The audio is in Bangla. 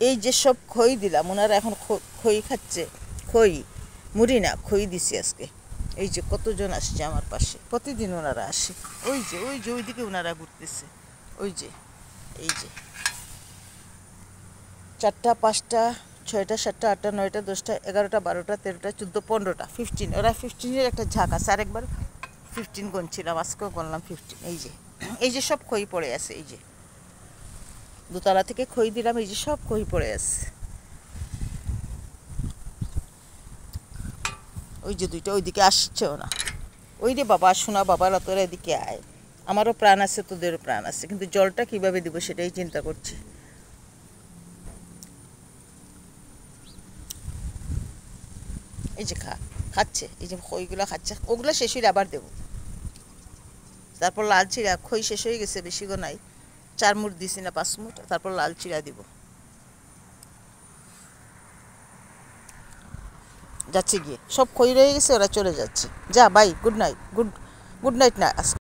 এই যে সব খই দিলাম, ওনারা এখন খই খাচ্ছে। খই, মুড়ি না, খই দিছি আজকে। এই যে কতজন আসছে আমার পাশে, প্রতিদিন ওনারা আসে। ওই যে ওইদিকে ওনারা ঘুরতেছে। ওই যে, এই যে 4টা 5টা 6টা 7টা 8টা 9টা 10টা 11টা 12টা 13টা 14 15টা 15। ওরা 15-এর একটা ঝাঁক আছে। আরেকবার 15 গুনছিলাম, আজকেও গুনলাম 15। এই যে সব খই পড়ে আছে। এই যে দোতলা থেকে খই দিলাম, এই যে সব খই পড়ে আছে। ওই যে দুইটা ওইদিকে আসছেও না। ওই রে বাবা, শোনা বাবারা, তোরা এদিকে আয়। আমারও প্রাণ আছে, তোদেরও প্রাণ আছে, কিন্তু জলটা কিভাবে দিব সেটাই চিন্তা করছি। এই যে খাচ্ছে, এই যে খইগুলো খাচ্ছে। ওগুলো শেষ হইলে আবার দেবো। তারপর লাল চিড়া, খই শেষ হয়ে গেছে, বেশি গো নাই, 4 মুঠ দিছি না 5 মুঠ। তারপর লাল চিড়া দিব। যাচ্ছে গিয়ে, সব খই রয়ে গেছে, ওরা চলে যাচ্ছে। যা bye, good night. Good night না।